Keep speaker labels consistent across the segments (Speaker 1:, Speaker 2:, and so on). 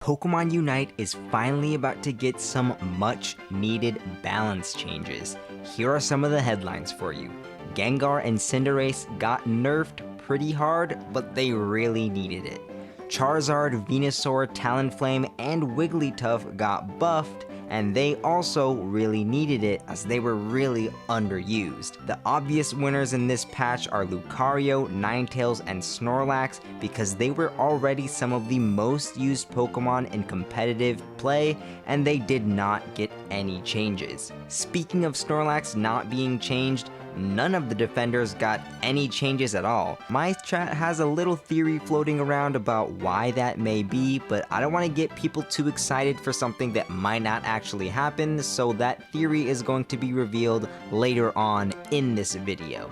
Speaker 1: Pokemon Unite is finally about to get some much needed balance changes. Here are some of the headlines for you. Gengar and Cinderace got nerfed pretty hard, but they really needed it. Charizard, Venusaur, Talonflame, and Wigglytuff got buffed, and they also really needed it as they were really underused. The obvious winners in this patch are Lucario, Ninetales, and Snorlax because they were already some of the most used Pokemon in competitive play, and they did not get any changes. Speaking of Snorlax not being changed, none of the defenders got any changes at all. My chat has a little theory floating around about why that may be, but I don't want to get people too excited for something that might not actually happen, so that theory is going to be revealed later on in this video.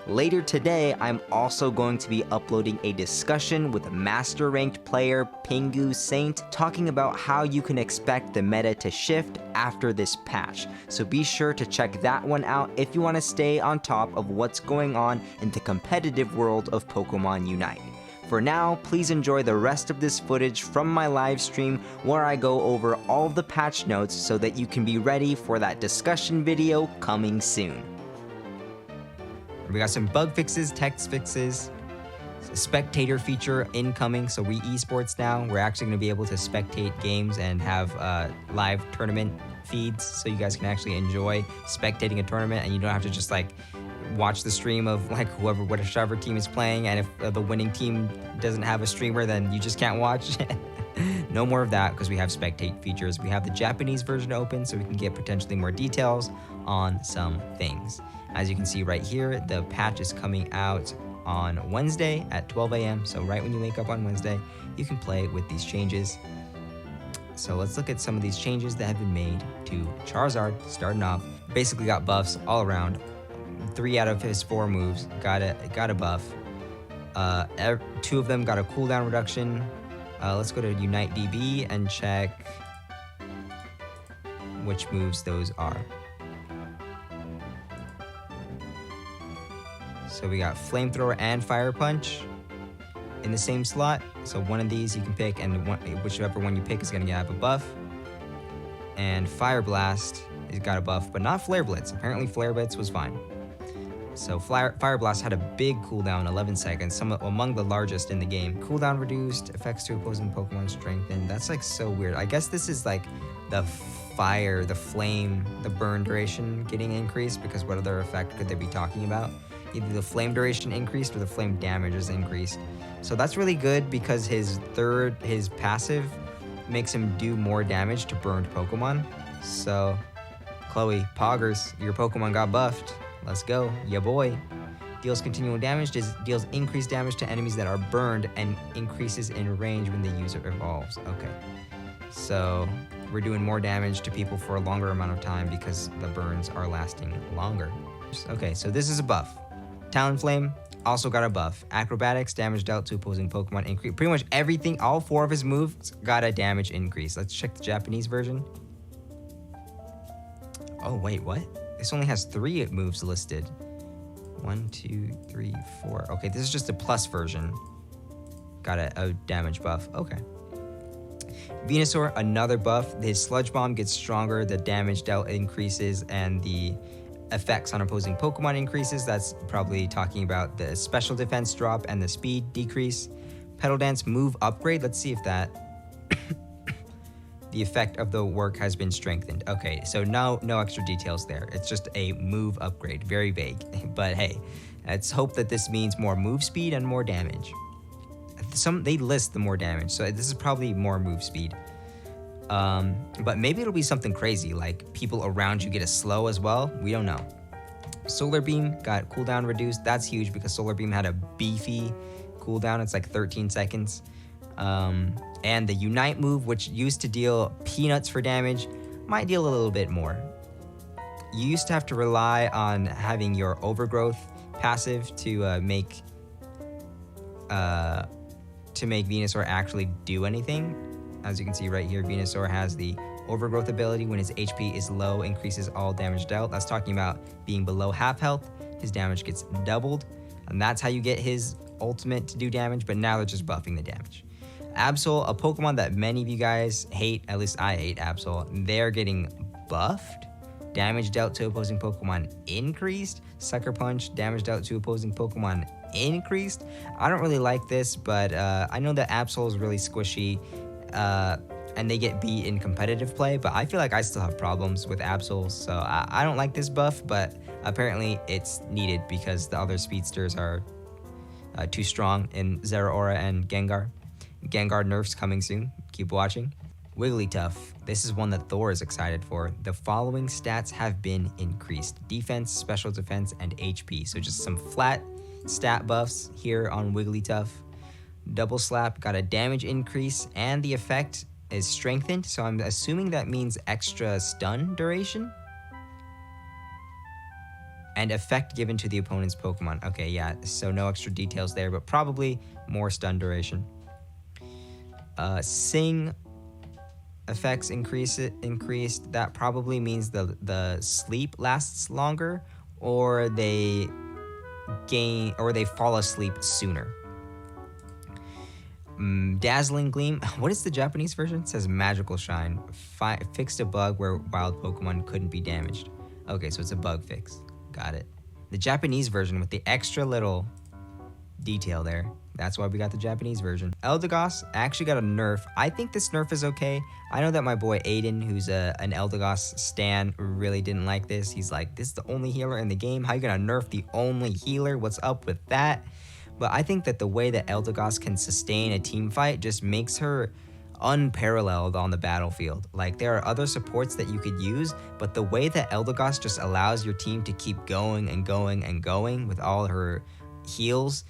Speaker 1: Later today, I'm also going to be uploading a discussion with Master Ranked player Pingu Saint talking about how you can expect the meta to shift after this patch. So be sure to check that one out if you want to stay on top of what's going on in the competitive world of Pokemon Unite. For now, please enjoy the rest of this footage from my live stream where I go over all of the patch notes so that you can be ready for that discussion video coming soon. We got some bug fixes, text fixes, spectator feature incoming, so we esports now. We're actually going to be able to spectate games and have live tournament feeds so you guys can actually enjoy spectating a tournament and you don't have to just like watch the stream of like whichever team is playing, and if the winning team doesn't have a streamer then you just can't watch. No more of that because we have spectate features. We have the Japanese version open so we can get potentially more details on some things. As you can see right here, the patch is coming out on Wednesday at 12 a.m. So right when you wake up on Wednesday, you can play with these changes. So let's look at some of these changes that have been made to Charizard. Starting off, basically got buffs all around. 3 out of his 4 moves got a buff. 2 of them got a cooldown reduction. Let's go to Unite DB and check which moves those are. So we got Flamethrower and Fire Punch in the same slot. So one of these you can pick, and whichever one you pick is going to have a buff. And Fire Blast has got a buff, but not Flare Blitz. Apparently Flare Blitz was fine. So Fire Blast had a big cooldown, 11 seconds, among the largest in the game. Cooldown reduced, effects to opposing Pokemon strengthened. That's like so weird. I guess this is like the fire, the flame, the burn duration getting increased, because what other effect could they be talking about? Either the flame duration increased or the flame damage is increased. So that's really good because his passive makes him do more damage to burned Pokemon. So Chloe, Poggers, your Pokemon got buffed. Let's go, ya boy. Deals continual damage, deals increased damage to enemies that are burned and increases in range when the user evolves. Okay, so we're doing more damage to people for a longer amount of time because the burns are lasting longer. Okay, so this is a buff. Talonflame also got a buff. Acrobatics, damage dealt to opposing Pokemon increase. Pretty much everything, all 4 of his moves got a damage increase. Let's check the Japanese version. Oh, wait, what? This only has 3 moves listed. 1, 2, 3, 4. Okay, this is just a plus version. Got a damage buff. Okay. Venusaur, another buff. His Sludge Bomb gets stronger, the damage dealt increases, and the effects on opposing Pokemon increases. That's probably talking about the special defense drop and the speed decrease. Petal Dance move upgrade. Let's see if that the effect of the work has been strengthened. Okay, so no extra details there. It's just a move upgrade. Very vague, but hey, let's hope that this means more move speed and more damage. They list the more damage, so this is probably more move speed. But maybe it'll be something crazy, like people around you get a slow as well. We don't know. Solar Beam got cooldown reduced. That's huge because Solar Beam had a beefy cooldown. It's like 13 seconds. And the Unite move, which used to deal peanuts for damage, might deal a little bit more. You used to have to rely on having your Overgrowth passive to make Venusaur actually do anything. As you can see right here, Venusaur has the Overgrowth ability. When his HP is low, increases all damage dealt. That's talking about being below half health. His damage gets doubled, and that's how you get his ultimate to do damage, but now they're just buffing the damage. Absol, a Pokemon that many of you guys hate, at least I hate Absol, they're getting buffed. Damage dealt to opposing Pokemon increased. Sucker Punch, damage dealt to opposing Pokemon increased. I don't really like this, but I know that Absol is really squishy, and they get beat in competitive play, but I feel like I still have problems with Absol, so I don't like this buff, but apparently it's needed because the other speedsters are too strong in Zeraora and Gengar. Gengar Nerfs coming soon. Keep watching. Wigglytuff. This is one that Thor is excited for. The following stats have been increased: defense, special defense, and HP. So just some flat stat buffs here on Wigglytuff. Double Slap got a damage increase, and the effect is strengthened. So I'm assuming that means extra stun duration. And effect given to the opponent's Pokemon. Okay, yeah, so no extra details there, but probably more stun duration. Sing effects increased. That probably means the sleep lasts longer, or they fall asleep sooner. Dazzling Gleam. What is the Japanese version? It says Magical Shine. Fixed a bug where wild Pokemon couldn't be damaged. Okay, so it's a bug fix. Got it. The Japanese version with the extra little detail there. That's why we got the Japanese version. Eldegoss actually got a nerf. I think this nerf is okay. I know that my boy Aiden, who's an Eldegoss stan, really didn't like this. He's like, this is the only healer in the game. How you gonna nerf the only healer? What's up with that? But I think that the way that Eldegoss can sustain a team fight just makes her unparalleled on the battlefield. Like, there are other supports that you could use, but the way that Eldegoss just allows your team to keep going and going and going with all her heals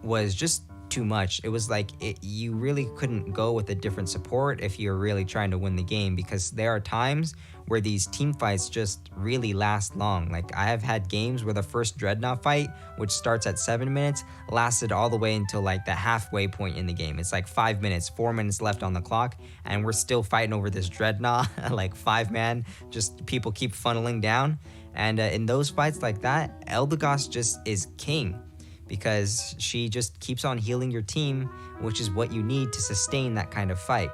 Speaker 1: was just too much. It was like you really couldn't go with a different support if you're really trying to win the game, because there are times where these team fights just really last long. Like, I have had games where the first Dreadnought fight, which starts at 7 minutes, lasted all the way until like the halfway point in the game. It's like 5 minutes, 4 minutes left on the clock, and we're still fighting over this Dreadnought, like 5-man, just people keep funneling down. And in those fights like that, Eldegoss just is king, because she just keeps on healing your team, which is what you need to sustain that kind of fight.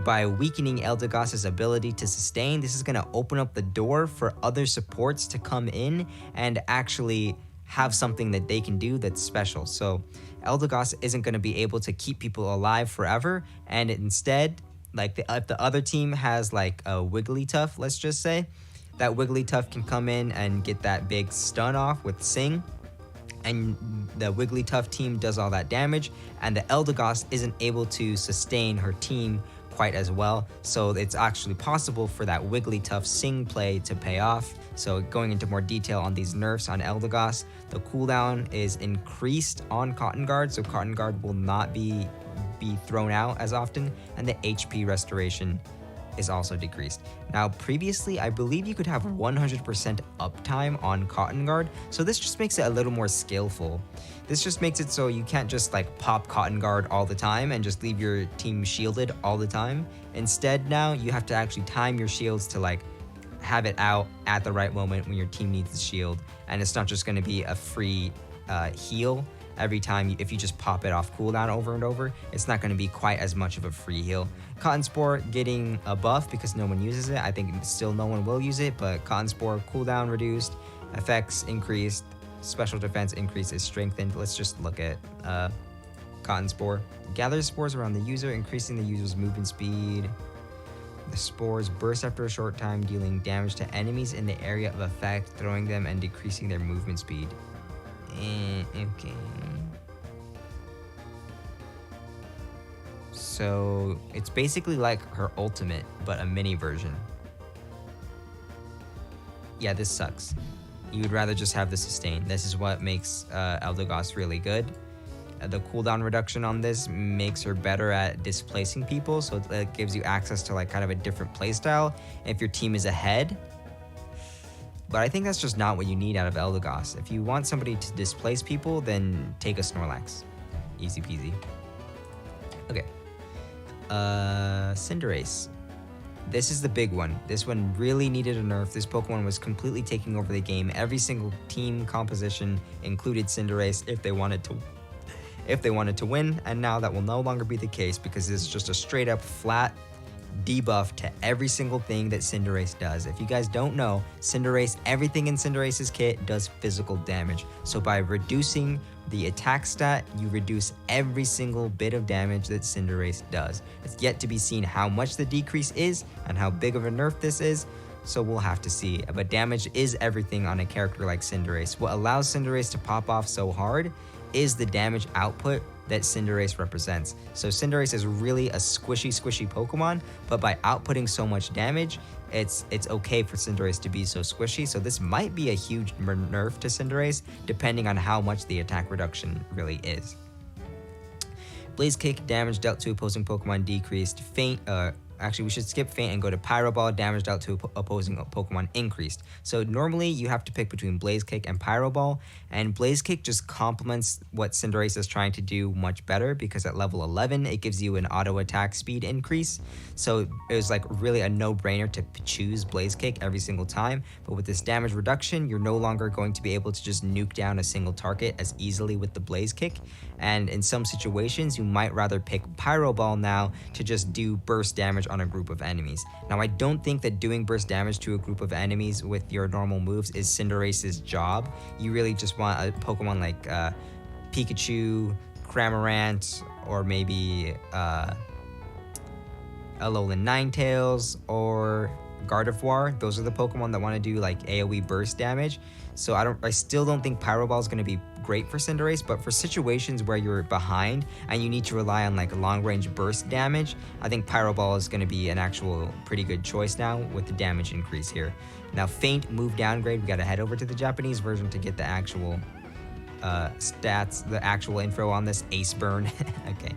Speaker 1: By weakening Eldegoss's ability to sustain, this is going to open up the door for other supports to come in and actually have something that they can do that's special. So Eldegoss isn't going to be able to keep people alive forever, and instead, like if the other team has like a Wigglytuff, let's just say, that Wigglytuff can come in and get that big stun off with Sing, and the Wigglytuff team does all that damage, and the Eldegoss isn't able to sustain her team quite as well. So it's actually possible for that Wigglytuff Sing play to pay off. So going into more detail on these nerfs on Eldegoss, the cooldown is increased on Cotton Guard, so Cotton Guard will not be thrown out as often, and the HP restoration is also decreased. Now, previously, I believe you could have 100% uptime on Cotton Guard, so this just makes it a little more skillful. This just makes it so you can't just like pop Cotton Guard all the time and just leave your team shielded all the time. Instead, now you have to actually time your shields to like have it out at the right moment when your team needs the shield, and it's not just going to be a free heal every time. If you just pop it off cooldown over and over, it's not going to be quite as much of a free heal. Cotton Spore getting a buff because no one uses it. I think still no one will use it, but Cotton Spore cooldown reduced, effects increased, special defense increase is strengthened. Let's just look at Cotton Spore. Gather spores around the user, increasing the user's movement speed. The spores burst after a short time, dealing damage to enemies in the area of effect, throwing them and decreasing their movement speed. Okay. So it's basically like her ultimate, but a mini version. Yeah, this sucks. You would rather just have the sustain. This is what makes Eldegoss really good. The cooldown reduction on this makes her better at displacing people, so it gives you access to like kind of a different playstyle if your team is ahead. But I think that's just not what you need out of Eldegoss. If you want somebody to displace people, then take a Snorlax. Easy peasy. Okay. Cinderace. This is the big one. This one really needed a nerf. This Pokemon was completely taking over the game. Every single team composition included Cinderace if they wanted if they wanted to win, and now that will no longer be the case because it's just a straight up flat debuff to every single thing that Cinderace does. If you guys don't know, Cinderace, everything in Cinderace's kit does physical damage. So by reducing the attack stat, you reduce every single bit of damage that Cinderace does. It's yet to be seen how much the decrease is and how big of a nerf this is, so we'll have to see. But damage is everything on a character like Cinderace. What allows Cinderace to pop off so hard is the damage output that Cinderace represents. So Cinderace is really a squishy Pokemon, but by outputting so much damage, it's okay for Cinderace to be so squishy. So this might be a huge nerf to Cinderace, depending on how much the attack reduction really is. Blaze Kick, damage dealt to opposing Pokemon decreased. Faint, actually we should skip Faint and go to Pyro Ball, damage dealt to opposing Pokemon increased. So normally you have to pick between Blaze Kick and Pyro Ball, and Blaze Kick just complements what Cinderace is trying to do much better because at level 11 it gives you an auto attack speed increase. So it was like really a no-brainer to choose Blaze Kick every single time, but with this damage reduction you're no longer going to be able to just nuke down a single target as easily with the Blaze Kick, and in some situations you might rather pick Pyro Ball now to just do burst damage on a group of enemies. Now I don't think that doing burst damage to a group of enemies with your normal moves is Cinderace's job. You really just want a Pokemon like Pikachu, Cramorant, or maybe Alolan Ninetales or Gardevoir. Those are the Pokemon that want to do like AoE burst damage. So I still don't think Pyro Ball is going to be great for Cinderace, but for situations where you're behind and you need to rely on like long range burst damage, I think Pyro Ball is going to be an actual pretty good choice now with the damage increase here. Now Faint, move downgrade, we got to head over to the Japanese version to get the actual stats, the actual info on this. Ace Burn. Okay.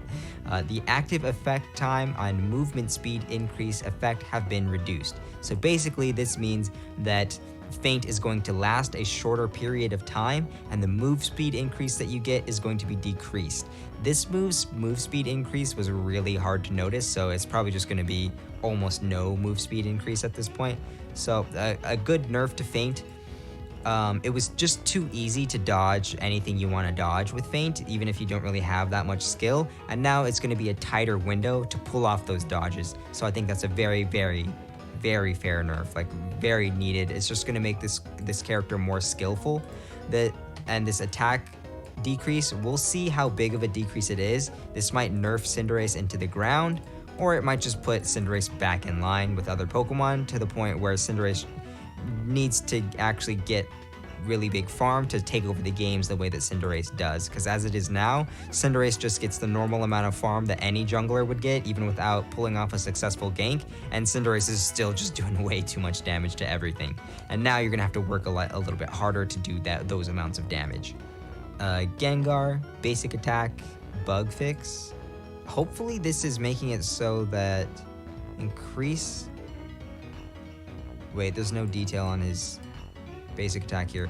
Speaker 1: The active effect time on movement speed increase effect have been reduced. So basically this means that Faint is going to last a shorter period of time, and the move speed increase that you get is going to be decreased. This move speed increase was really hard to notice, so it's probably just going to be almost no move speed increase at this point. So a good nerf to Faint. It was just too easy to dodge anything you want to dodge with Faint, even if you don't really have that much skill, and now it's going to be a tighter window to pull off those dodges. So I think that's a very fair nerf, like very needed. It's just going to make this character more skillful. And this attack decrease, we'll see how big of a decrease it is. This might nerf Cinderace into the ground, or it might just put Cinderace back in line with other Pokemon to the point where Cinderace needs to actually get really big farm to take over the games the way that Cinderace does, because as it is now, Cinderace just gets the normal amount of farm that any jungler would get even without pulling off a successful gank, and Cinderace is still just doing way too much damage to everything. And now you're gonna have to work a little bit harder to do those amounts of damage. Gengar, basic attack, bug fix. Hopefully this is making it so that increase... Wait, there's no detail on his basic attack here.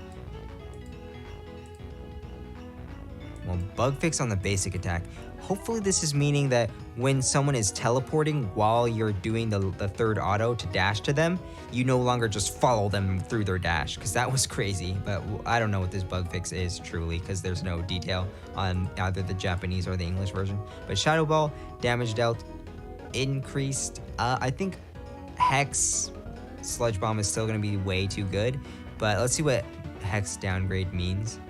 Speaker 1: Well, bug fix on the basic attack. Hopefully this is meaning that when someone is teleporting while you're doing the third auto to dash to them, you no longer just follow them through their dash, because that was crazy. But I don't know what this bug fix is truly, because there's no detail on either the Japanese or the English version. But Shadow Ball, damage dealt increased. I think Hex Sludge Bomb is still going to be way too good, but let's see what Hex downgrade means.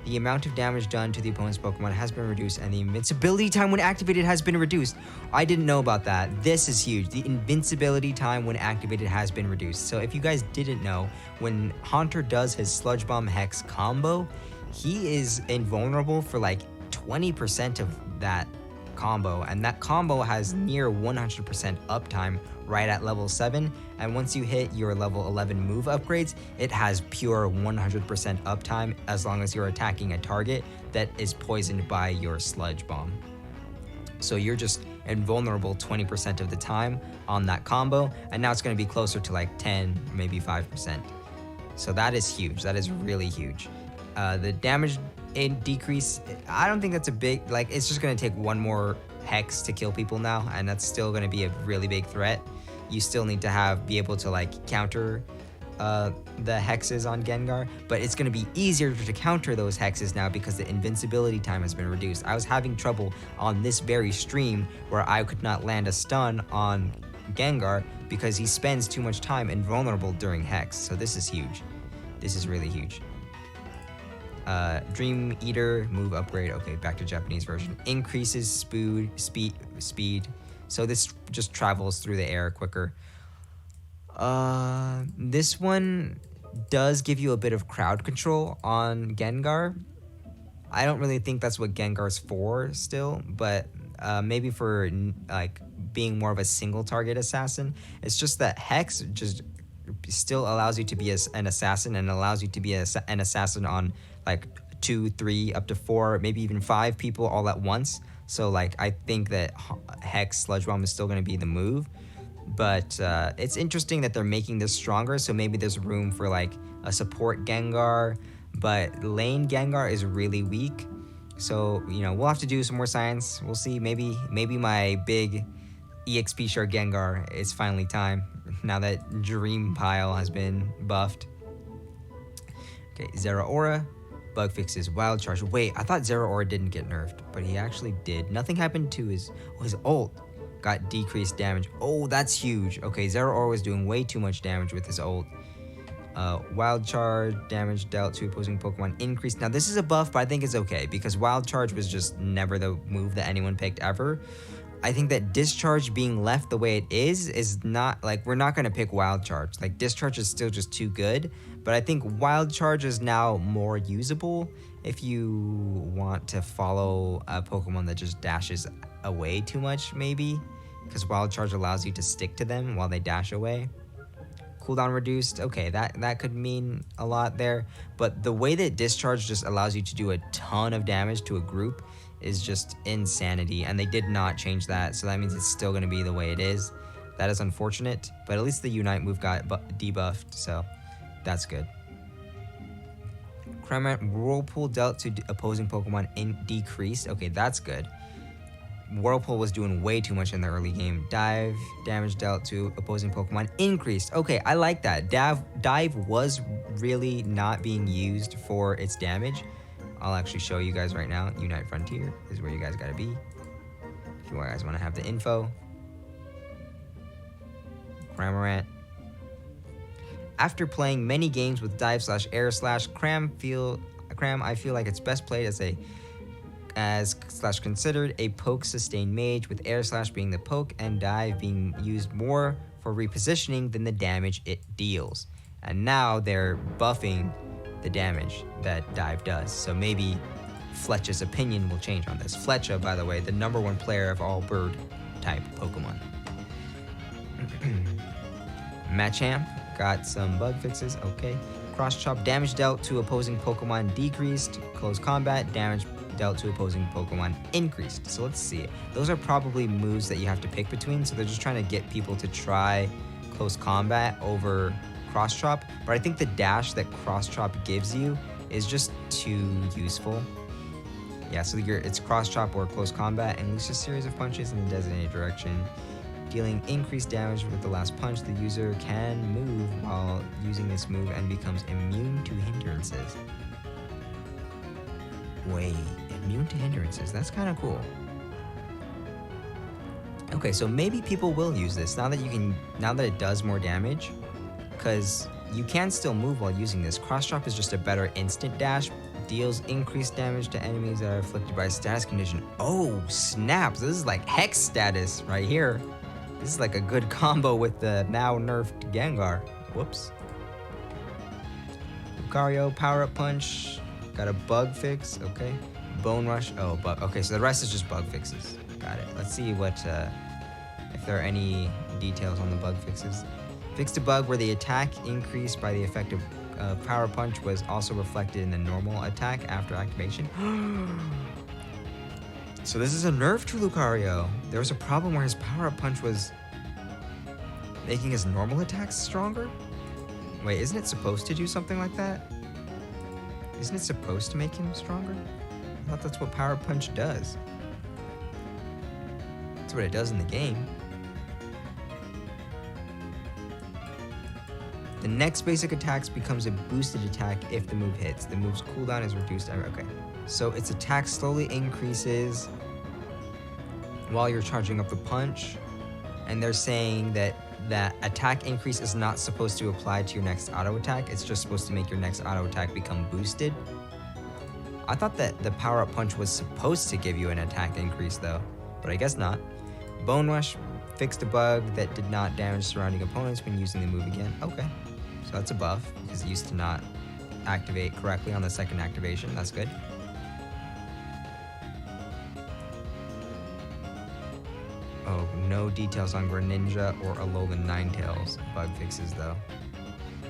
Speaker 1: The amount of damage done to the opponent's Pokemon has been reduced, and the invincibility time when activated has been reduced. I didn't know about that. This is huge. The invincibility time when activated has been reduced. So if you guys didn't know, when Haunter does his Sludge Bomb Hex combo, he is invulnerable for like 20% of that combo, and that combo has near 100% uptime right at level 7, and once you hit your level 11 move upgrades, it has pure 100% uptime as long as you're attacking a target that is poisoned by your Sludge Bomb. So you're just invulnerable 20% of the time on that combo, and now it's going to be closer to like 10, maybe 5%. So that is huge. That is really huge. The damage decrease, I don't think that's a big, like, it's just going to take one more Hex to kill people now, and that's still going to be a really big threat. You still need to be able to like counter the hexes on Gengar, but it's going to be easier to counter those hexes now because the invincibility time has been reduced. I was having trouble on this very stream where I could not land a stun on Gengar because he spends too much time invulnerable during hex. So this is huge. This is really huge. Dream Eater, move upgrade. Okay, back to Japanese version. Increases speed. So this just travels through the air quicker. This one does give you a bit of crowd control on Gengar. I don't really think that's what Gengar's for still, but maybe for like being more of a single target assassin. It's just that Hex just still allows you to be an assassin and allows you to be an assassin on like 2, 3, up to 4, maybe even 5 people all at once. So like I think that Hex Sludge Bomb is still going to be the move. But it's interesting that they're making this stronger, so maybe there's room for like a support Gengar, but lane Gengar is really weak. So, you know, we'll have to do some more science. We'll see. Maybe my big EXP share Gengar, it's finally time now that Dream Pile has been buffed. Okay, Zeraora, bug fixes, wild charge. Wait, I thought Zeraora didn't get nerfed, but he actually did. Nothing happened to his ult. Got decreased damage. Oh, that's huge. Okay, Zeraora was doing way too much damage with his ult. Wild Charge, damage dealt to opposing Pokemon increased. Now, this is a buff, but I think it's okay because Wild Charge was just never the move that anyone picked ever. I think that Discharge being left the way it is not, like, we're not going to pick Wild Charge. Like, Discharge is still just too good, but I think Wild Charge is now more usable if you want to follow a Pokemon that just dashes away too much, maybe. Because Wild Charge allows you to stick to them while they dash away. Cooldown reduced. Okay, that could mean a lot there. But the way that Discharge just allows you to do a ton of damage to a group is just insanity. And they did not change that. So that means it's still going to be the way it is. That is unfortunate. But at least the Unite move got debuffed. So that's good. Cramorant Whirlpool dealt to opposing Pokemon decreased. Okay, that's good. Whirlpool was doing way too much in the early game. Dive, damage dealt to opposing Pokemon increased. Okay, I like that. Dive was really not being used for its damage. I'll actually show you guys right now. Unite Frontier is where you guys gotta be. If you guys wanna have the info. Cramorant. After playing many games with Dive/Air/ Cram, I feel like it's best played as considered a poke sustained mage, with Air Slash being the poke and Dive being used more for repositioning than the damage it deals. And now they're buffing the damage that Dive does. So maybe Fletcha's opinion will change on this. Fletcha, by the way, the #1 player of all bird type Pokemon. Machamp got some bug fixes. Okay. Cross Chop, damage dealt to opposing Pokemon decreased. Close Combat, damage dealt to opposing Pokemon increased. So let's see. Those are probably moves that you have to pick between, so they're just trying to get people to try Close Combat over Cross Chop. But I think the dash that Cross Chop gives you is just too useful. Yeah, so it's Cross Chop or Close Combat, and unleash a series of punches in the designated direction. Dealing increased damage with the last punch, the user can move while using this move and becomes immune to hindrances. Wait, immune to hindrances, that's kind of cool. Okay, so maybe people will use this now that it does more damage, because you can still move while using this. Cross Chop is just a better instant dash, deals increased damage to enemies that are afflicted by a status condition. Oh, snaps, this is like Hex status right here. This is like a good combo with the now nerfed Gengar. Whoops. Lucario, Power Up Punch. Got a bug fix, okay. Bone Rush, oh, bug. Okay, so the rest is just bug fixes. Got it. Let's see what, if there are any details on the bug fixes. Fixed a bug where the attack increased by the effect of Power Punch was also reflected in the normal attack after activation. So this is a nerf to Lucario. There was a problem where his Power Up Punch was making his normal attacks stronger? Wait, isn't it supposed to do something like that? Isn't it supposed to make him stronger? I thought that's what Power Punch does. That's what it does in the game. The next basic attack becomes a boosted attack if the move hits. The move's cooldown is reduced. Okay. So its attack slowly increases while you're charging up the punch. And they're saying that that attack increase is not supposed to apply to your next auto attack. It's just supposed to make your next auto attack become boosted. I thought that the power up punch was supposed to give you an attack increase though, but I guess not. Bone Rush fixed a bug that did not damage surrounding opponents when using the move again. Okay, so that's a buff because it used to not activate correctly on the second activation. That's good. Oh, no details on Greninja or Alolan Ninetales bug fixes though.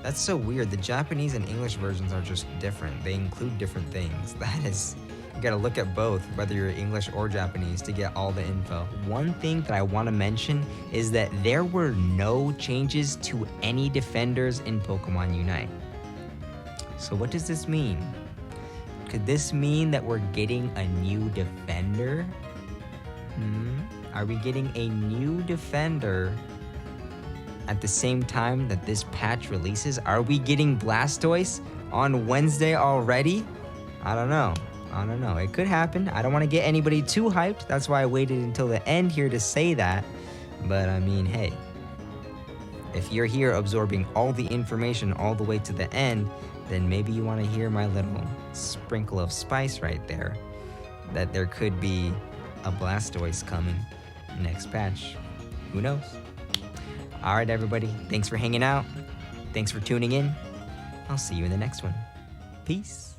Speaker 1: That's so weird. The Japanese and English versions are just different. They include different things. That is, you gotta look at both, whether you're English or Japanese, to get all the info. One thing that I wanna mention is that there were no changes to any defenders in Pokemon Unite. So what does this mean? Could this mean that we're getting a new defender? Are we getting a new defender at the same time that this patch releases? Are we getting Blastoise on Wednesday already? I don't know. It could happen. I don't want to get anybody too hyped. That's why I waited until the end here to say that. But I mean, hey, if you're here absorbing all the information all the way to the end, then maybe you want to hear my little sprinkle of spice right there, that there could be a Blastoise coming next patch. Who knows? All right, everybody. Thanks for hanging out. Thanks for tuning in. I'll see you in the next one. Peace.